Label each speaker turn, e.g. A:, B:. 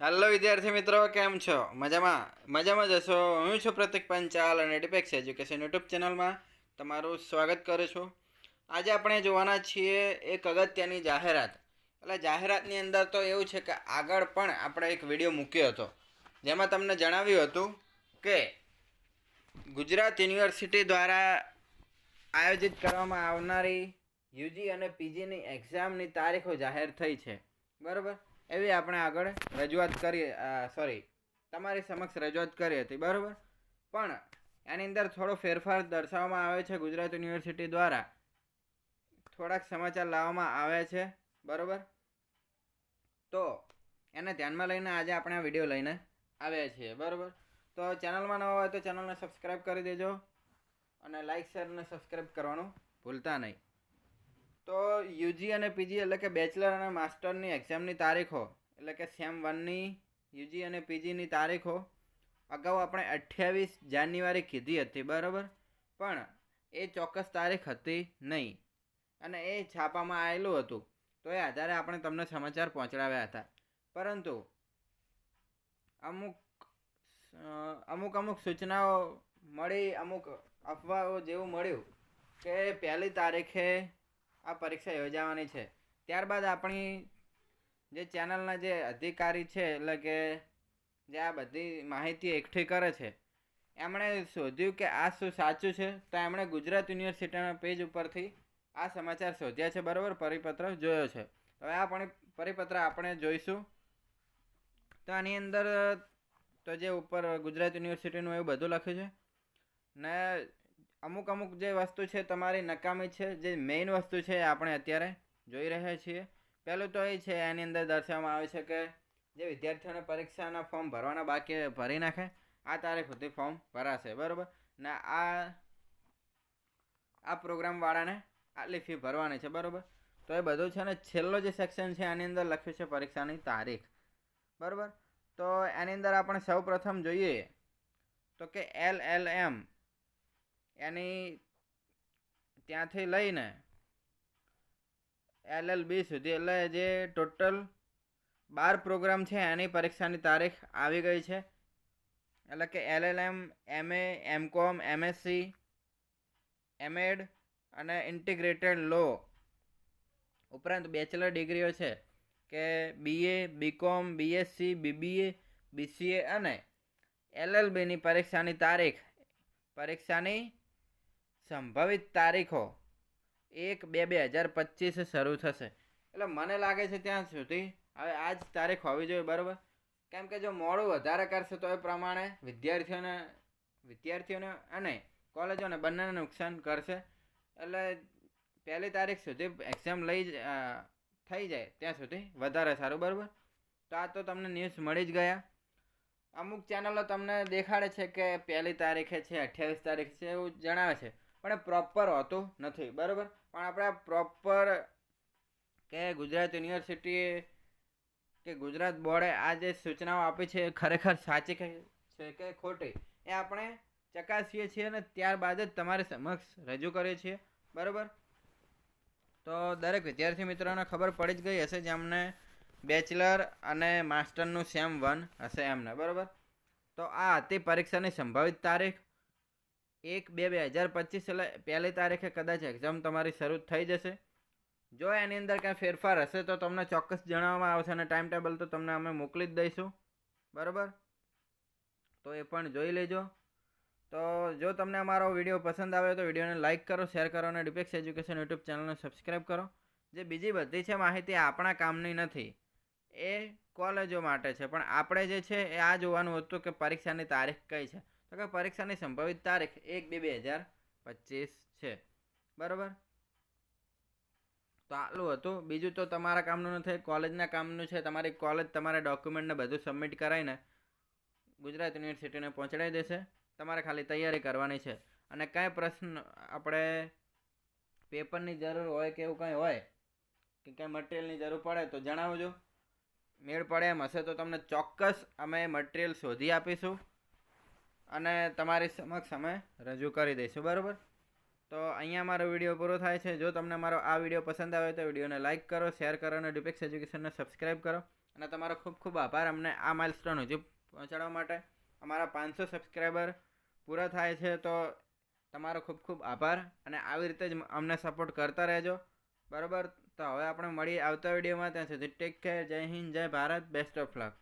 A: Hello વિદ્યાર્થી મિત્રો, કેમ છો? મજામાં જ હશો. હું છું પ્રતિક પંચાલ અને ડિપેક્સ એજ્યુકેશન યુટ્યુબ ચેનલમાં તમારું સ્વાગત કરું છું. આજે આપણે જોવાના છીએ એક અગત્યની જાહેરાત. એટલે જાહેરાતની અંદર તો એવું છે કે આગળ પણ આપણે એક વિડીયો મૂક્યો હતો જેમાં તમને જણાવ્યું હતું કે ગુજરાત યુનિવર્સિટી દ્વારા આયોજિત કરવામાં આવનારી યુજી અને પીજીની એક્ઝામની તારીખો જાહેર થઈ છે, બરાબર. એવી આપણે આગળ તમારી સમક્ષ રજૂઆત કરી હતી, બરાબર. પણ એની અંદર થોડો ફેરફાર દર્શાવવામાં આવે છે. ગુજરાત યુનિવર્સિટી દ્વારા થોડાક સમાચાર લાવવામાં આવ્યા છે, બરાબર. તો એને ધ્યાનમાં લઈને આજે આપણે આ વિડીયો લઈને આવ્યા છીએ, બરાબર. તો ચેનલમાં નવા હોય તો ચેનલને સબસ્ક્રાઈબ કરી દેજો અને લાઇક શેર અને સબસ્ક્રાઈબ કરવાનું ભૂલતા નહીં. તો યુજી અને પીજી એટલે કે બેચલર અને માસ્ટરની એક્ઝામની તારીખો એટલે કે સેમ 1ની યુજી અને પીજીની તારીખો અગાઉ આપણે 28 જાન્યુઆરી કીધી હતી, બરાબર. પણ એ ચોક્કસ તારીખ હતી નહીં અને એ છાપામાં આવેલું હતું, તો એ આધારે આપણે તમને સમાચાર પહોંચાડ્યા હતા. પરંતુ અમુક સૂચનાઓ મળી, અમુક અફવાઓ જેવું મળ્યું કે 1લી તારીખે આ પરીક્ષા યોજાવાની છે. ત્યારબાદ આપણી જે ચેનલના જે અધિકારી છે, એટલે કે જે આ બધી માહિતી એકઠી કરે છે, એમણે શોધ્યું કે આ શું સાચું છે. તો એમણે ગુજરાત યુનિવર્સિટીના પેજ ઉપરથી આ સમાચાર શોધ્યા છે, બરાબર. પરિપત્ર જોયો છે. હવે આ પણ પરિપત્ર આપણે જોઈશું. તો આની અંદર તો જે ઉપર ગુજરાત યુનિવર્સિટીનું એવું બધું લખ્યું છે ને અમુક જે વસ્તુ છે તમારી નકામી છે. જે મેઇન વસ્તુ છે આપણે અત્યારે જોઈ રહ્યા છીએ. પહેલું તો એ છે, એની અંદર દર્શાવવામાં આવે છે કે જે વિદ્યાર્થીઓને પરીક્ષાના ફોર્મ ભરવાના બાકી ભરી નાખે, આ તારીખ સુધી ફોર્મ ભરાશે, બરાબર. ને આ પ્રોગ્રામવાળાને આટલી ફી ભરવાની છે, બરાબર. તો એ બધું છે ને છેલ્લો જે સેક્શન છે એની અંદર લખ્યું છે પરીક્ષાની તારીખ, બરાબર. તો એની અંદર આપણે સૌ પ્રથમ જોઈએ તો કે LLM એની ત્યાંથી લઈને LLB સુધી એટલે જે ટોટલ 12 પ્રોગ્રામ છે એની પરીક્ષાની તારીખ આવી ગઈ છે. એટલે કે LLM, MA, MCOM, MSc, MEd અને ઇન્ટિગ્રેટેડ લો ઉપરાંત બેચલર ડિગ્રીઓ છે કે BA, BCom, BSc, BBA, BCA અને LLBની પરીક્ષાની સંભવિત તારીખો 1/2/2025 શરૂ થશે. એટલે મને લાગે છે ત્યાં સુધી હવે આ જ તારીખ હોવી જોઈએ, બરાબર. કેમ કે જો મોડું વધારે કરશે તો એ પ્રમાણે વિદ્યાર્થીઓને અને કોલેજોને બંનેને નુકસાન કરશે. એટલે 1લી તારીખ સુધી એક્ઝામ થઈ જાય ત્યાં સુધી વધારે સારું, બરાબર. તો આ તો તમને ન્યૂઝ મળી જ ગયા. અમુક ચેનલો તમને દેખાડે છે કે 1લી તારીખે છે, 28 તારીખ છે, એવું જણાવે છે, પણ એ પ્રોપર હોતું નથી, બરાબર. પણ આપણે પ્રોપર કે ગુજરાત યુનિવર્સિટી કે ગુજરાત બોર્ડે આ જે સૂચનાઓ આપી છે એ ખરેખર સાચી છે કે ખોટી એ આપણે ચકાસીએ છીએ અને ત્યારબાદ જ તમારી સમક્ષ રજૂ કરીએ છીએ, બરાબર. તો દરેક વિદ્યાર્થી મિત્રોને ખબર પડી જ ગઈ હશે જેમને બેચલર અને માસ્ટરનું સેમ 1 હશે એમને, બરાબર. તો આ હતી પરીક્ષાની સંભવિત તારીખ 1/2/2025 એટલે 1લી તારીખે કદાચ એક્ઝામ તમારી શરૂ થઈ જશે. જો એની અંદર કાંઈ ફેરફાર હશે તો તમને ચોક્કસ જણાવવામાં આવશે અને ટાઈમ ટેબલ તો તમને અમે મોકલી જ દઈશું, બરાબર. તો એ પણ જોઈ લેજો. તો જો તમને અમારો વિડીયો પસંદ આવે તો વિડીયોને લાઇક કરો, શેર કરો અને ડિપેક્સ એજ્યુકેશન યુટ્યુબ ચેનલને સબસ્ક્રાઈબ કરો. જે બીજી બધી છે માહિતી આપણા કામની નથી, એ કોલેજો માટે છે. પણ આપણે જે છે એ આ જોવાનું હતું કે પરીક્ષાની તારીખ કઈ છે. તો કે પરીક્ષાની સંભવિત તારીખ 1/2/2025 છે, બરાબર. તો આટલું હતું. બીજું તો તમારા કામનું નથી, કોલેજના કામનું છે. તમારી કોલેજ તમારા ડોક્યુમેન્ટને બધું સબમિટ કરાવીને ગુજરાત યુનિવર્સિટીને પહોંચાડી દેશે. તમારે ખાલી તૈયારી કરવાની છે. અને કાંઈ પ્રશ્ન આપણે પેપરની જરૂર હોય કે એવું કંઈ હોય કે કાંઈ મટિરિયલની જરૂર પડે તો જણાવજો. મેળ પડે એમ હશે તો તમને ચોક્કસ અમે મટિરિયલ શોધી આપીશું અને તમારી સમક્ષ અમે રજૂ કરી દઈશું, બરાબર. તો અહીંયા મારો વિડીયો પૂરો થાય છે. જો તમને મારો આ વિડીયો પસંદ આવે તો વિડીયોને લાઇક કરો, શેર કરો અને ડિપેક્સ એજ્યુકેશનને સબસ્ક્રાઈબ કરો. અને તમારો ખૂબ ખૂબ આભાર અમને આ માઇલસ્ટોન હજુ પહોંચાડવા માટે. અમારા 500 સબસ્ક્રાઈબર પૂરા થાય છે તો તમારો ખૂબ ખૂબ આભાર, અને આવી રીતે જ અમને સપોર્ટ કરતા રહેજો. બરાબર, તો હવે આપણે મળીએ આવતા વિડીયોમાં. ત્યાં સુધી ટેક કેર. જય હિન્દ, જય ભારત, બેસ્ટ ઓફ લક.